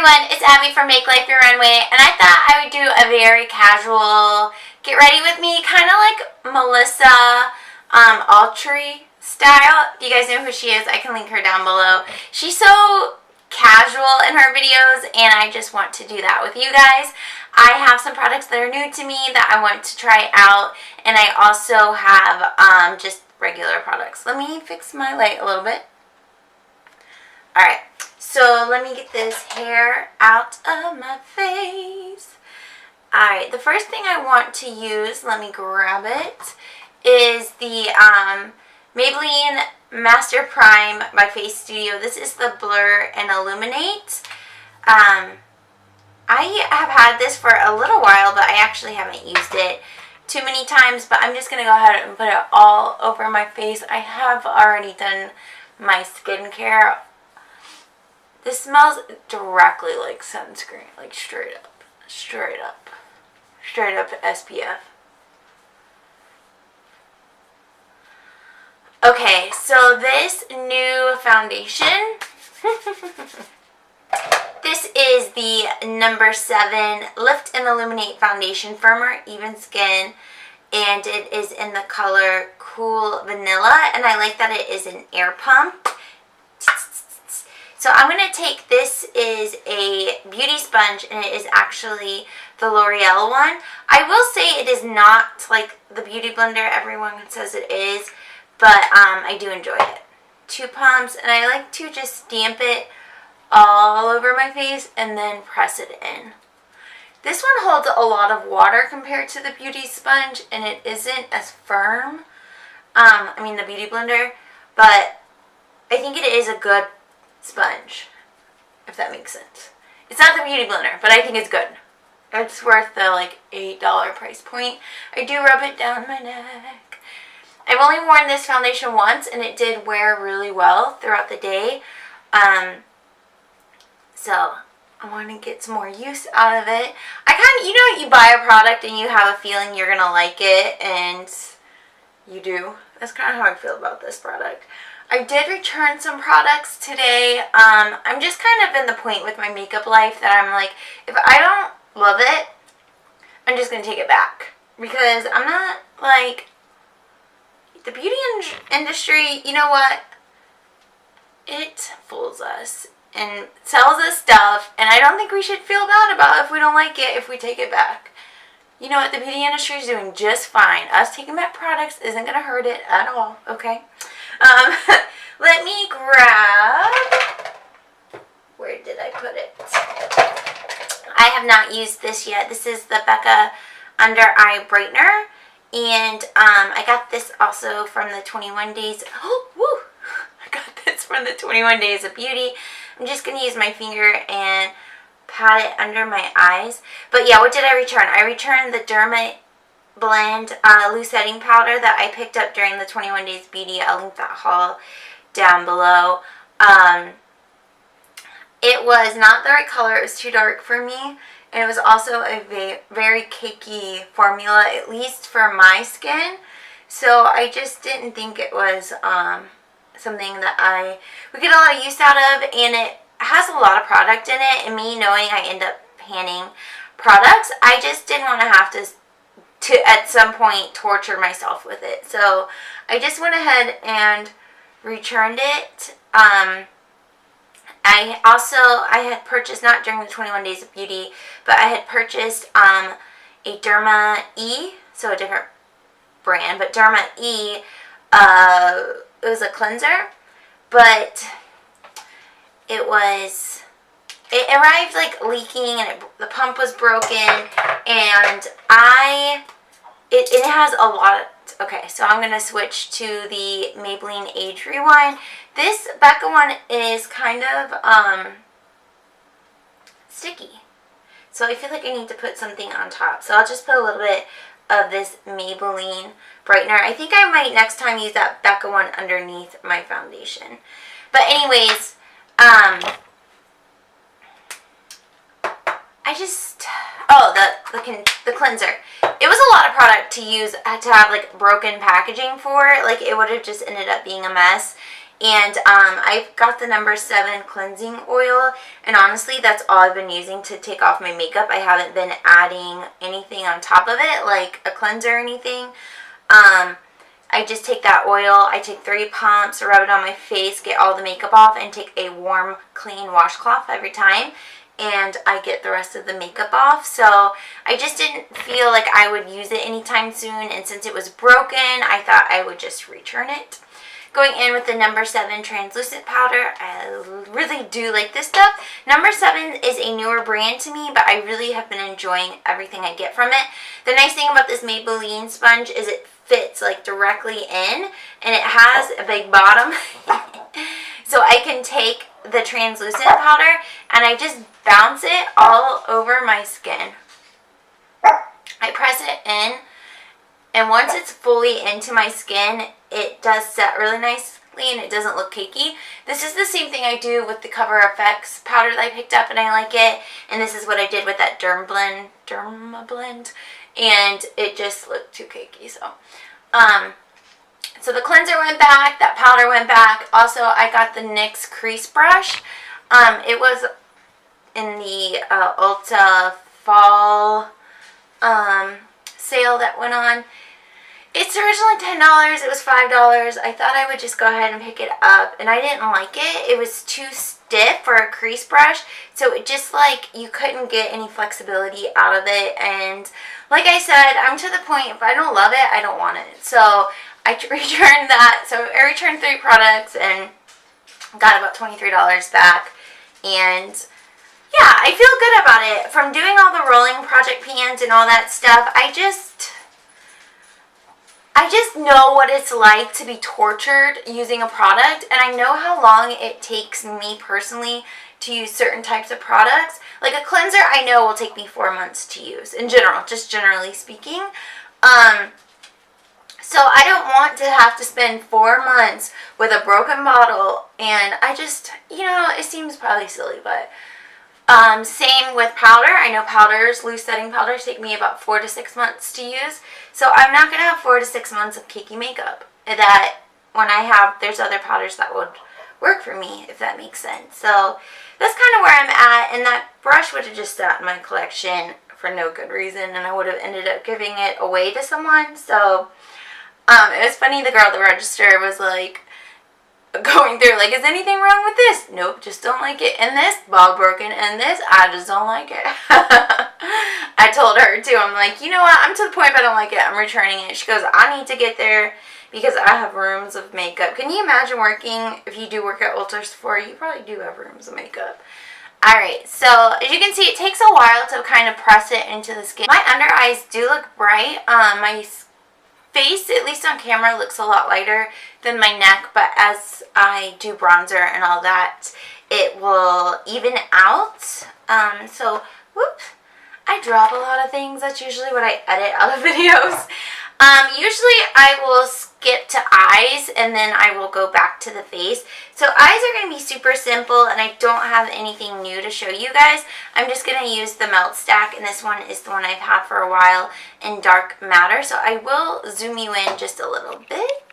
everyone, it's Abby from Make Life Your Runway, and I thought I would do a very casual get ready with me, kind of like Melissa Autry style. If you guys know who she is, I can link her down below. She's so casual in her videos, and I just want to do that with you guys. I have some products that are new to me that I want to try out, and I also have just regular products. Let me fix my light a little bit. Alright, so let me get this hair out of my face. Alright, the first thing I want to use, let me grab it, is the Maybelline Master Prime by Face Studio. This is the Blur and Illuminate. I have had this for a little while, but I actually haven't used it too many times, but I'm just going to go ahead and put it all over my face. I have already done my skincare. This smells directly like sunscreen, like straight up SPF. Okay, so this new foundation, this is the number 7 Lift and Illuminate Foundation, Firmer, Even Skin, and it is in the color Cool Vanilla, and I like that it is an air pump. So I'm going to take, this is a beauty sponge, and it is actually the L'Oreal one. I will say it is not like the beauty blender everyone says it is, but I do enjoy it. 2 pumps, and I like to just stamp it all over my face and then press it in. This one holds a lot of water compared to the beauty sponge, and it isn't as firm. The beauty blender, but I think it is a good sponge, if that makes sense. It's not the beauty blender, but I think it's good. It's worth the like $8 price point. I do rub it down my neck. I've only worn this foundation once, and it did wear really well throughout the day. So I want to get some more use out of it. You know, you buy a product and you have a feeling you're gonna like it, and you do. That's kind of how I feel about this product. I did return some products today. I'm just kind of in the point with my makeup life that I'm like, if I don't love it, I'm just going to take it back. Because I'm not like, the beauty industry, you know what? It fools us and sells us stuff, and I don't think we should feel bad about it if we don't like it, if we take it back. You know what? The beauty industry is doing just fine. Us taking back products isn't going to hurt it at all, okay? Let me grab, where did I put it? I have not used this yet. This is the Becca Under Eye Brightener, and I got this also from the 21 Days, I got this from the 21 Days of Beauty. I'm just going to use my finger and pat it under my eyes. But yeah, what did I return? I returned the Derma Blend loose setting powder that I picked up during the 21 Days Beauty. I'll link that haul down below. It was not the right color. It was too dark for me, and it was also a very cakey formula, at least for my skin. So I just didn't think it was something that would get a lot of use out of, and it has a lot of product in it, and me knowing I end up panning products, I just didn't want to have to at some point torture myself with it. So I just went ahead and returned it. I had purchased, not during the 21 Days of Beauty, but I had purchased a Derma E, so a different brand, but Derma E, it was a cleanser, but it arrived like leaking, and the pump was broken, and it has a lot. Okay, so I'm going to switch to the Maybelline Age Rewind. This Becca one is kind of sticky, so I feel like I need to put something on top. So I'll just put a little bit of this Maybelline brightener. I think I might next time use that Becca one underneath my foundation. But anyways, the cleanser. It was a lot of product to use, to have like broken packaging for. Like, it would have just ended up being a mess. And I've got the number 7 cleansing oil, and honestly that's all I've been using to take off my makeup. I haven't been adding anything on top of it, like a cleanser or anything. I just take that oil, I take 3 pumps, rub it on my face, get all the makeup off, and take a warm, clean washcloth every time, and I get the rest of the makeup off. So I just didn't feel like I would use it anytime soon, and since it was broken, I thought I would just return it. Going in with the number 7 translucent powder. I really do like this stuff. Number 7 is a newer brand to me, but I really have been enjoying everything I get from it. The nice thing about this Maybelline sponge is it fits like directly in, and it has a big bottom. So I can take the translucent powder and I just bounce it all over my skin. I press it in, and once it's fully into my skin, it does set really nicely and it doesn't look cakey. This is the same thing I do with the Cover FX powder that I picked up, and I like it. And this is what I did with that Derma Blend, and it just looked too cakey. So the cleanser went back, that powder went back. Also, I got the NYX crease brush. It was in the Ulta fall sale that went on. It's originally $10, it was $5. I thought I would just go ahead and pick it up, and I didn't like it. It was too stiff for a crease brush, so it just like, you couldn't get any flexibility out of it. And like I said, I'm to the point, if I don't love it, I don't want it. So I returned that. So I returned 3 products and got about $23 back. And yeah, I feel good about it. From doing all the rolling project pans and all that stuff, I just know what it's like to be tortured using a product, and I know how long it takes me personally to use certain types of products. Like a cleanser, I know will take me 4 months to use in general, just generally speaking. So I don't want to have to spend 4 months with a broken bottle, and I just, you know, it seems probably silly, but same with powder. I know powders, loose setting powders, take me about 4 to 6 months to use. So I'm not going to have 4 to 6 months of cakey makeup. That when I have, there's other powders that would work for me, if that makes sense. So that's kind of where I'm at. And that brush would have just sat in my collection for no good reason, and I would have ended up giving it away to someone. So it was funny, the girl at the register was like, going through, like, is anything wrong with this? Nope, just don't like it. And this, ball broken. And this, I just don't like it. I told her too, I'm like, you know what, I'm to the point if I don't like it, I'm returning it. She goes, I need to get there because I have rooms of makeup. Can you imagine working, if you do work at Ulta Sephora, you probably do have rooms of makeup. Alright, so as you can see, it takes a while to kind of press it into the skin. My under eyes do look bright. My face, at least on camera, looks a lot lighter than my neck, but as I do bronzer and all that, it will even out. So, whoops, I drop a lot of things. That's usually what I edit out of videos. Usually I will skip to eyes and then I will go back to the face. So eyes are going to be super simple, and I don't have anything new to show you guys. I'm just going to use the Melt Stack, and this one is the one I've had for a while in Dark Matter. So I will zoom you in just a little bit.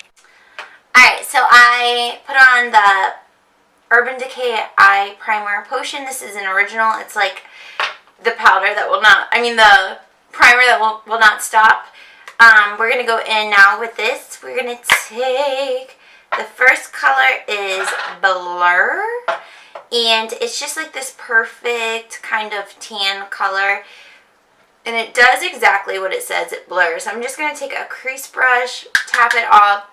Alright, so I put on the Urban Decay Eye Primer Potion. This is an original. It's like the powder that will not, the primer that will not stop. We're going to go in now with this. We're going to take, the first color is Blur, and it's just like this perfect kind of tan color, and it does exactly what it says, it blurs. I'm just going to take a crease brush, tap it off,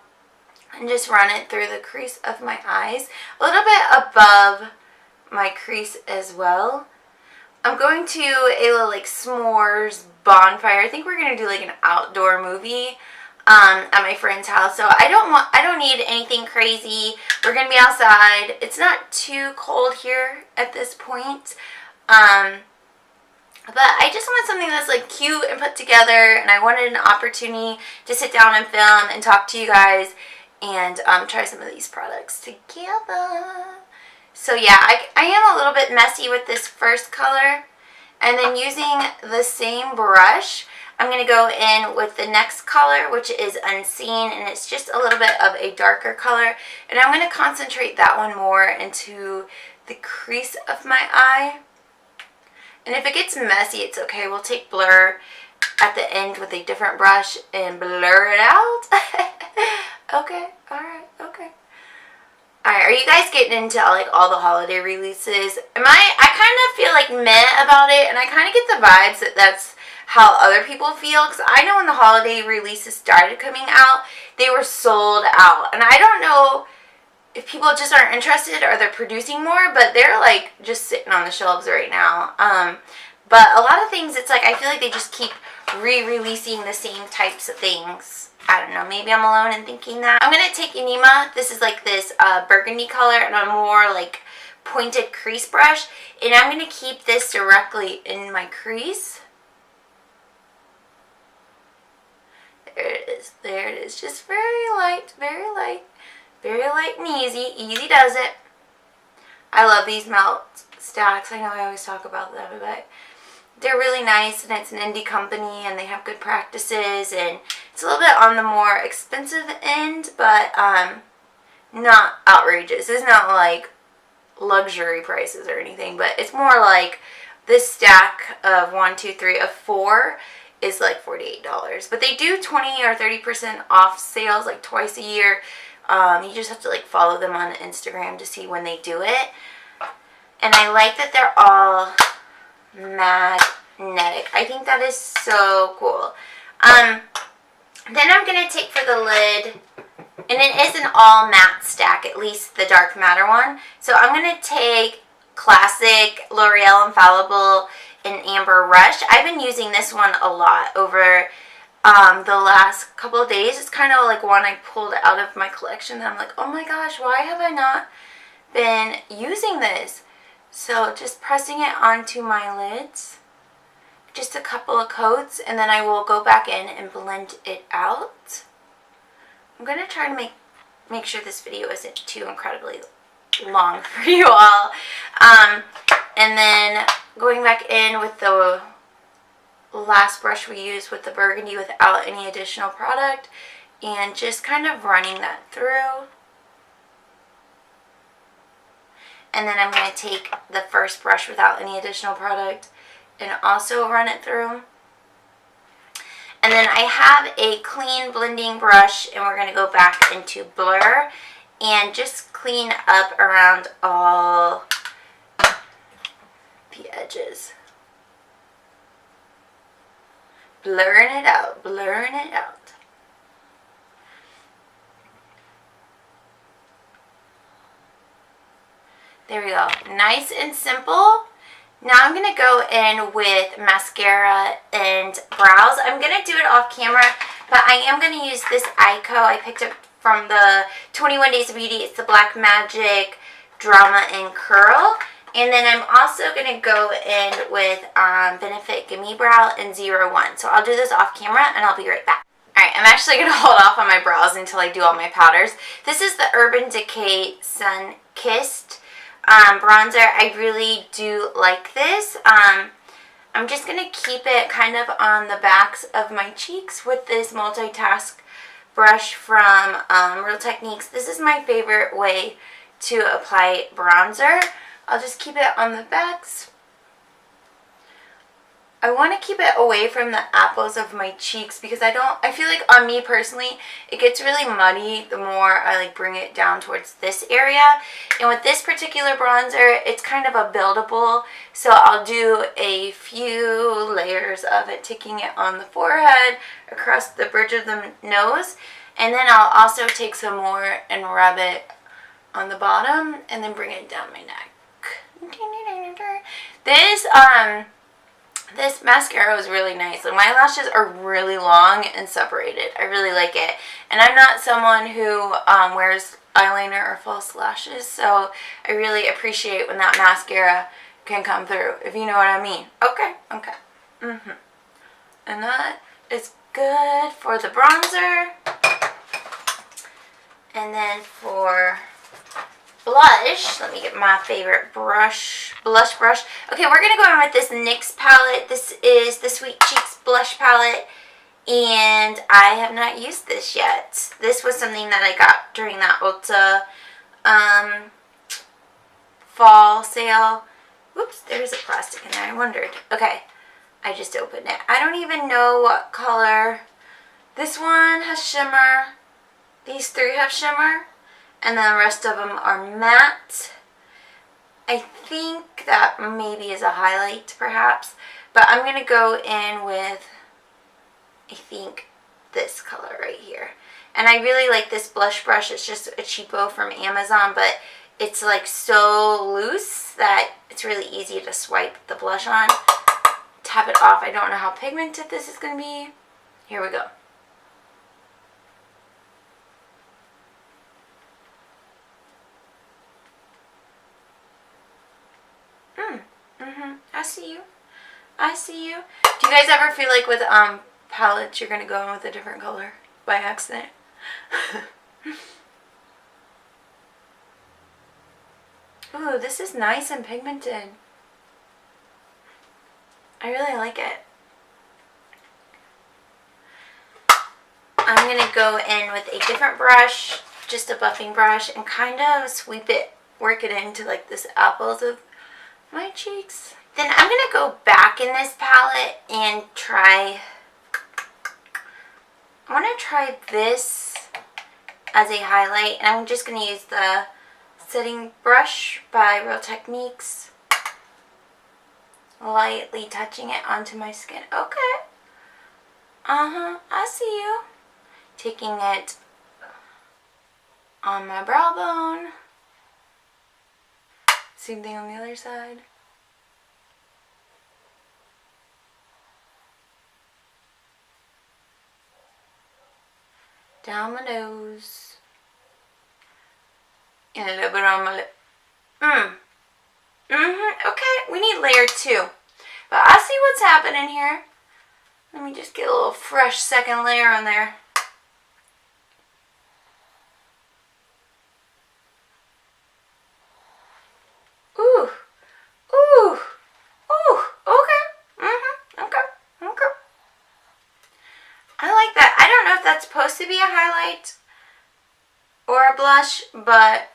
and just run it through the crease of my eyes, a little bit above my crease as well. I'm going to a little like s'mores bonfire. I think we're going to do like an outdoor movie at my friend's house. So I don't need anything crazy. We're going to be outside. It's not too cold here at this point. But I just want something that's like cute and put together, and I wanted an opportunity to sit down and film and talk to you guys and try some of these products together. So yeah, I am a little bit messy with this first color. And then using the same brush, I'm going to go in with the next color, which is Unseen, and it's just a little bit of a darker color. And I'm going to concentrate that one more into the crease of my eye. And if it gets messy, it's okay. We'll take Blur at the end with a different brush and blur it out. Okay, alright, okay. Alright, are you guys getting into like all the holiday releases? I kind of feel like meh about it, and I kind of get the vibes that that's how other people feel, because I know when the holiday releases started coming out, they were sold out, and I don't know if people just aren't interested or they're producing more, but they're like just sitting on the shelves right now. But a lot of things, it's like I feel like they just keep re-releasing the same types of things. I don't know, maybe I'm alone in thinking that. I'm going to take Enema. This is like this burgundy color and a more like pointed crease brush. And I'm going to keep this directly in my crease. There it is. There it is. Just very light, very light. Very light and easy. Easy does it. I love these melt stacks. I know I always talk about them, but they're really nice, and it's an indie company, and they have good practices, and it's a little bit on the more expensive end, but not outrageous. It's not like luxury prices or anything, but it's more like this stack of 4 is like $48. But they do 20 or 30% off sales like twice a year. You just have to like follow them on Instagram to see when they do it. And I like that they're all magnetic. I think that is so cool. Then I'm going to take for the lid, and it is an all matte stack, at least the dark matter one. So I'm going to take classic L'Oreal Infallible in Amber Rush. I've been using this one a lot over the last couple of days. It's kind of like one I pulled out of my collection that I'm like, oh my gosh, why have I not been using this? So just pressing it onto my lids, just a couple of coats, and then I will go back in and blend it out. I'm going to try to make sure this video isn't too incredibly long for you all. And then going back in with the last brush we used with the burgundy without any additional product, and just kind of running that through. And then I'm going to take the first brush without any additional product and also run it through. And then I have a clean blending brush, and we're going to go back into Blur and just clean up around all the edges. Blurring it out, blurring it out. There we go. Nice and simple. Now I'm going to go in with mascara and brows. I'm going to do it off camera, but I am going to use this Ico I picked up from the 21 Days of Beauty. It's the Black Magic Drama and Curl. And then I'm also going to go in with Benefit Gimme Brow and 01. So I'll do this off camera, and I'll be right back. Alright, I'm actually going to hold off on my brows until I do all my powders. This is the Urban Decay Sun Kissed bronzer. I really do like this. I'm just going to keep it kind of on the backs of my cheeks with this multitask brush from Real Techniques. This is my favorite way to apply bronzer. I'll just keep it on the backs. I want to keep it away from the apples of my cheeks because I feel like on me personally, it gets really muddy the more I like bring it down towards this area. And with this particular bronzer, it's kind of a buildable, so I'll do a few layers of it, taking it on the forehead, across the bridge of the nose, and then I'll also take some more and rub it on the bottom and then bring it down my neck. This mascara is really nice. Like, my lashes are really long and separated. I really like it. And I'm not someone who wears eyeliner or false lashes, so I really appreciate when that mascara can come through, if you know what I mean. Okay, okay. And that is good for the bronzer. And then for blush. Let me get my favorite blush brush. Okay, we're going to go in with this NYX palette. This is the Sweet Cheeks blush palette. And I have not used this yet. This was something that I got during that Ulta fall sale. Whoops, there's a plastic in there. I wondered. Okay, I just opened it. I don't even know what color. This one has shimmer. These three have shimmer. And then the rest of them are matte. I think that maybe is a highlight, perhaps. But I'm going to go in with, I think, this color right here. And I really like this blush brush. It's just a cheapo from Amazon, but it's like so loose that it's really easy to swipe the blush on. Tap it off. I don't know how pigmented this is going to be. Here we go. I see you. I see you. Do you guys ever feel like with palettes you're going to go in with a different color by accident? Ooh, this is nice and pigmented. I really like it. I'm going to go in with a different brush, just a buffing brush, and kind of sweep it, work it into like this apples of my cheeks. Then I'm going to go back in this palette and try, I want to try this as a highlight. And I'm just going to use the setting brush by Real Techniques. Lightly touching it onto my skin. Okay. I see you. Taking it on my brow bone. Same thing on the other side. Down my nose. And a little bit on my lip. Okay, we need layer 2. But I see what's happening here. Let me just get a little fresh second layer on there. Ooh. Ooh. Ooh. Okay. Okay. I like that. I don't know if that's supposed to be a highlight or a blush, but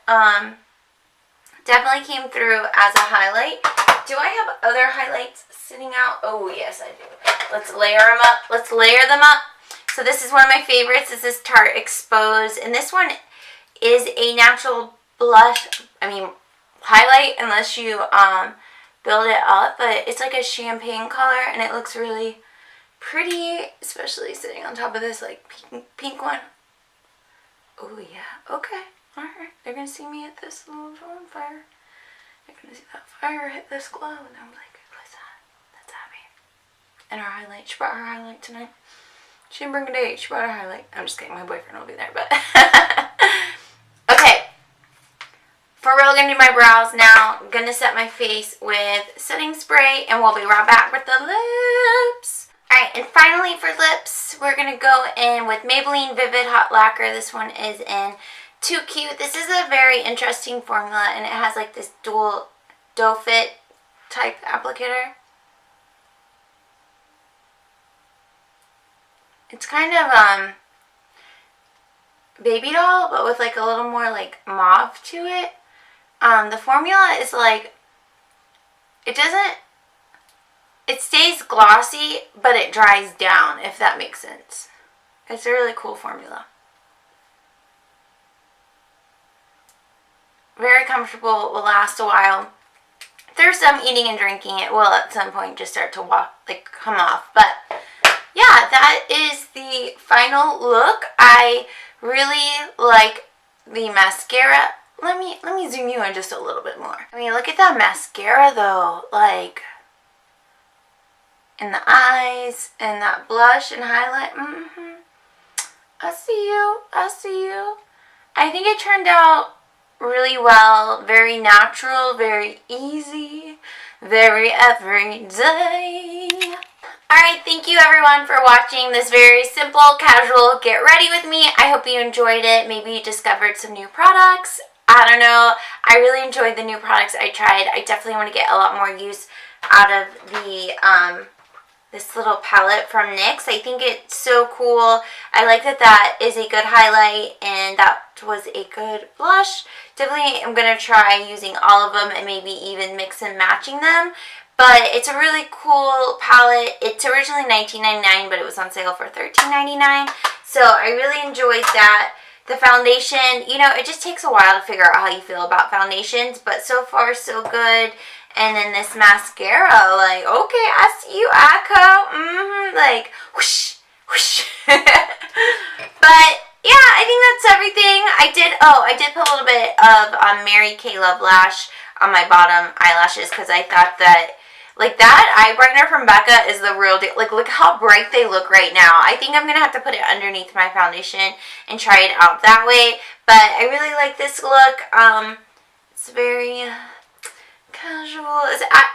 definitely came through as a highlight. Do I have other highlights sitting out? Oh, yes, I do. Let's layer them up. Let's layer them up. So this is one of my favorites. This is Tarte Exposed. And this one is a natural blush, highlight, unless you build it up. But it's like a champagne color, and it looks really pretty, especially sitting on top of this like pink one. Oh, yeah. Okay. Alright. They're going to see me at this little on fire. They're going to see that fire hit this glow, and I'm like, what's that? That's happy. And our highlight. She brought her highlight tonight. She didn't bring a date. She brought her highlight. I'm just kidding. My boyfriend will be there, but... Okay. For real, going to do my brows now. I'm going to set my face with setting spray, and we'll be right back with the lips. Alright, and finally for lips, we're going to go in with Maybelline Vivid Hot Lacquer. This one is in Too Cute. This is a very interesting formula, and it has like this dual doe fit type applicator. It's kind of baby doll, but with like a little more like mauve to it. The formula is like, it stays glossy, but it dries down, if that makes sense. It's a really cool formula. Very comfortable, will last a while. If there's some eating and drinking, it will at some point just start to come off. But yeah, that is the final look. I really like the mascara. Let me zoom you in just a little bit more. Look at that mascara though, like in the eyes and that blush and highlight. I see you. I see you. I think it turned out really well. Very natural, very easy, very everyday. Alright, thank you everyone for watching this very simple, casual get ready with me. I hope you enjoyed it. Maybe you discovered some new products. I don't know. I really enjoyed the new products I tried. I definitely want to get a lot more use out of the this little palette from NYX. I think it's so cool. I like that that is a good highlight and that was a good blush. Definitely I'm going to try using all of them and maybe even mix and matching them. But it's a really cool palette. It's originally $19.99, but it was on sale for $13.99. So I really enjoyed that. The foundation, you know, it just takes a while to figure out how you feel about foundations, but so far so good. And then this mascara, like, okay, I see you, Echo. Like, whoosh, whoosh. But yeah, I think that's everything. I did put a little bit of Mary Kay Love Lash on my bottom eyelashes because I thought that, like, that eye brightener from Becca is the real deal. Like, look how bright they look right now. I think I'm going to have to put it underneath my foundation and try it out that way. But I really like this look. It's very casual.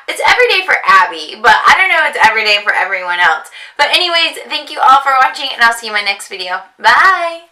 It's everyday for Abby, but I don't know if it's everyday for everyone else. But anyways, thank you all for watching, and I'll see you in my next video. Bye!